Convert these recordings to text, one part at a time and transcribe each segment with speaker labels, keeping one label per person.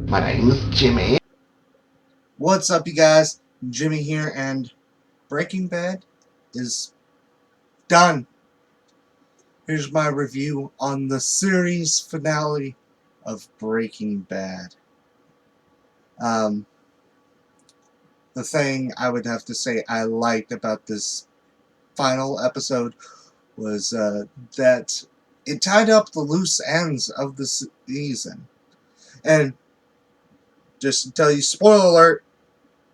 Speaker 1: My name's Jimmy.
Speaker 2: What's up, you guys? Jimmy here, and Breaking Bad is done. Here's my review on the series finale of Breaking Bad. Um, the thing I would have to say I liked about this final episode was that it tied up the loose ends of the season. And just to tell you, spoiler alert,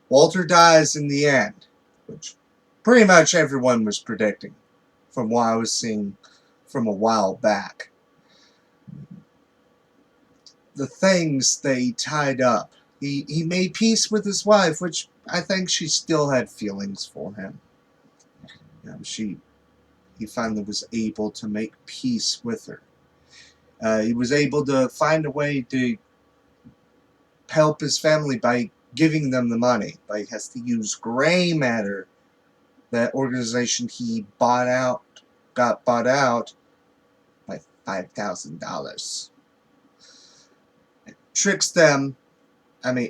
Speaker 2: Walter dies in the end, which pretty much everyone was predicting from what I was seeing from a while back. The things they tied up. He made peace with his wife, which I think she still had feelings for him. He finally was able to make peace with her. He was able to find a way to help his family by giving them the money. But he has to use gray matter, that organization he got bought out by $5,000. Tricks them,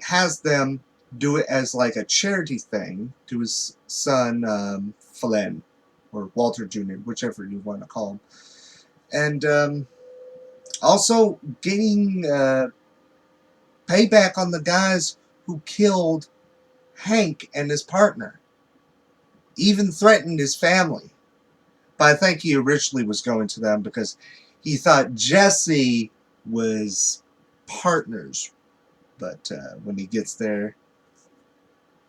Speaker 2: has them do it as like a charity thing to his son, Flynn, or Walter Jr., whichever you want to call him. And also getting payback on the guys who killed Hank and his partner. Even threatened his family. But I think he originally was going to them because he thought Jesse was partners. But when he gets there,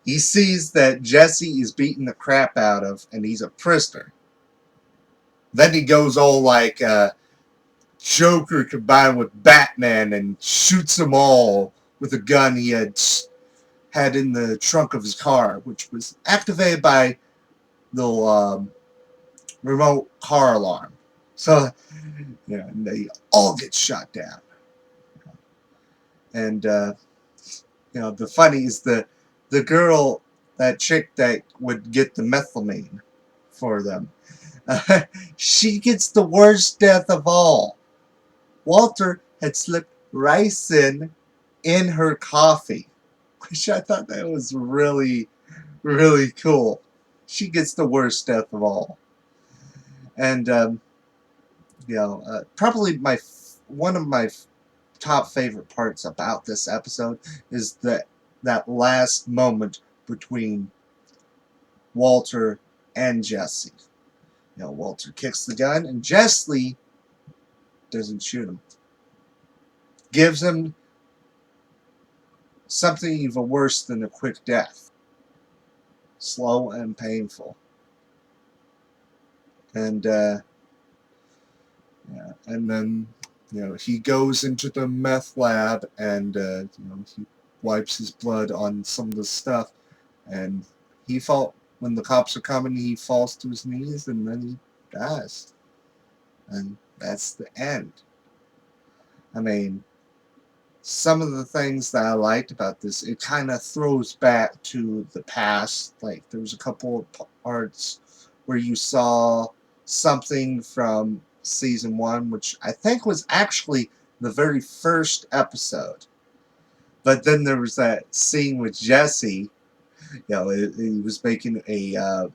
Speaker 2: he sees that Jesse is beating the crap out of, and he's a prisoner. Then he goes all like Joker combined with Batman and shoots them all with a gun he had in the trunk of his car, which was activated by the remote car alarm. So, and they all get shot down. And the funny is the girl, that chick that would get the methylamine for them, she gets the worst death of all. Walter had slipped ricin in her coffee, which I thought that was really, really cool. She gets the worst death of all. And probably one of my top favorite parts about this episode is that last moment between Walter and Jesse. Walter kicks the gun, and Jesse doesn't shoot him. Gives him something even worse than a quick death. Slow and painful. And and then he goes into the meth lab, and he wipes his blood on some of the stuff, and when the cops are coming, he falls to his knees, and then he dies. And that's the end. Some of the things that I liked about this, it kind of throws back to the past. Like, there was a couple of parts where you saw something from season 1, which I think was actually the very first episode. But then there was that scene with Jesse. He was making a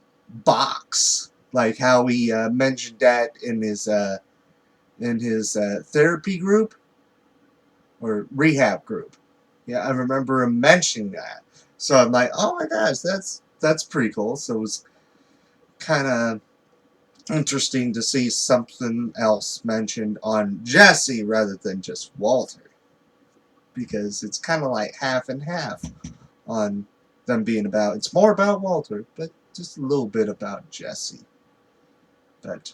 Speaker 2: box, like how he mentioned that in his therapy group or rehab group. Yeah, I remember him mentioning that. So I'm like, oh my gosh, that's pretty cool. So it was kind of interesting to see something else mentioned on Jesse rather than just Walter, because it's kind of like half and half on them being about. It's more about Walter, but just a little bit about Jesse. But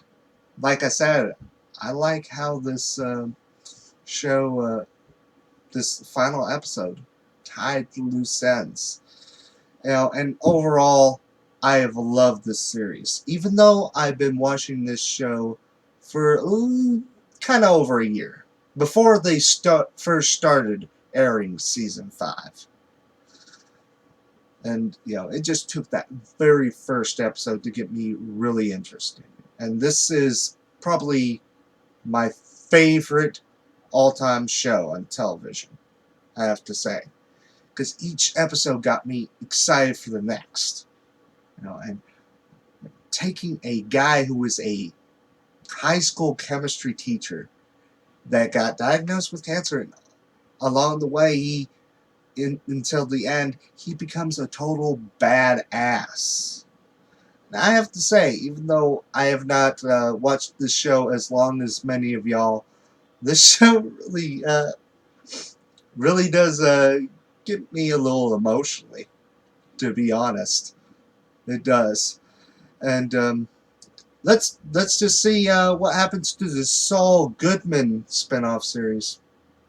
Speaker 2: like I said, I like how this show, this final episode, tied the loose ends. And overall, I have loved this series. Even though I've been watching this show for kind of over a year, before they first started airing season 5. And, it just took that very first episode to get me really interested. And this is probably my favorite all-time show on television. I have to say, because each episode got me excited for the next. And taking a guy who was a high school chemistry teacher that got diagnosed with cancer, and along the way, until the end, he becomes a total badass. Now, I have to say, even though I have not watched this show as long as many of y'all, this show really does get me a little emotionally, to be honest. It does. And let's just see what happens to the Saul Goodman spinoff series.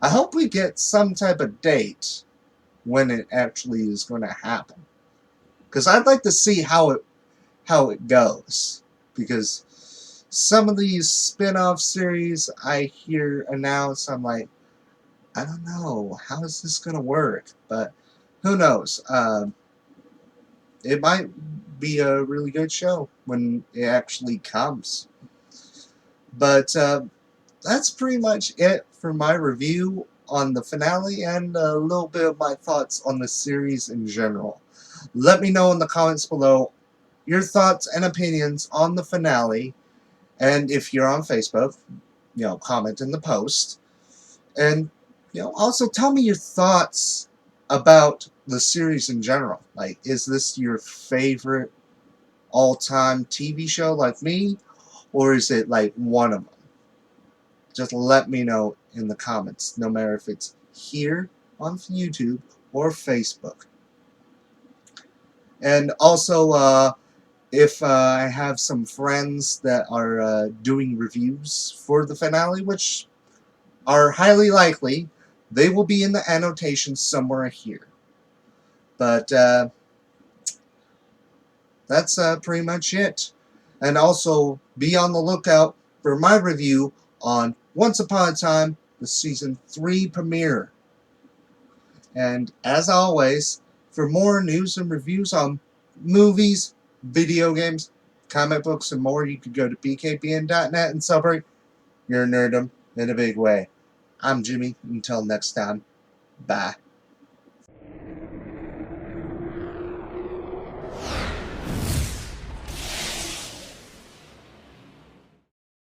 Speaker 2: I hope we get some type of date when it actually is going to happen, because I'd like to see how it goes. Because some of these spin-off series I hear announced, I'm like, I don't know, how is this going to work? But who knows? It might be a really good show when it actually comes. But that's pretty much it for my review on the finale and a little bit of my thoughts on the series in general. Let me know in the comments below your thoughts and opinions on the finale, and if you're on Facebook, comment in the post, and also tell me your thoughts about the series in general. Like, is this your favorite all-time TV show like me, or is it like one of them? Just let me know in the comments, no matter if it's here on YouTube or Facebook. And also, if I have some friends that are doing reviews for the finale, which are highly likely, they will be in the annotations somewhere here. But that's pretty much it. And also, be on the lookout for my review on Once Upon a Time, the Season 3 premiere. And as always, for more news and reviews on movies, video games, comic books, and more, you could go to bkbn.net and celebrate your nerdom in a big way. I'm Jimmy. Until next time, bye.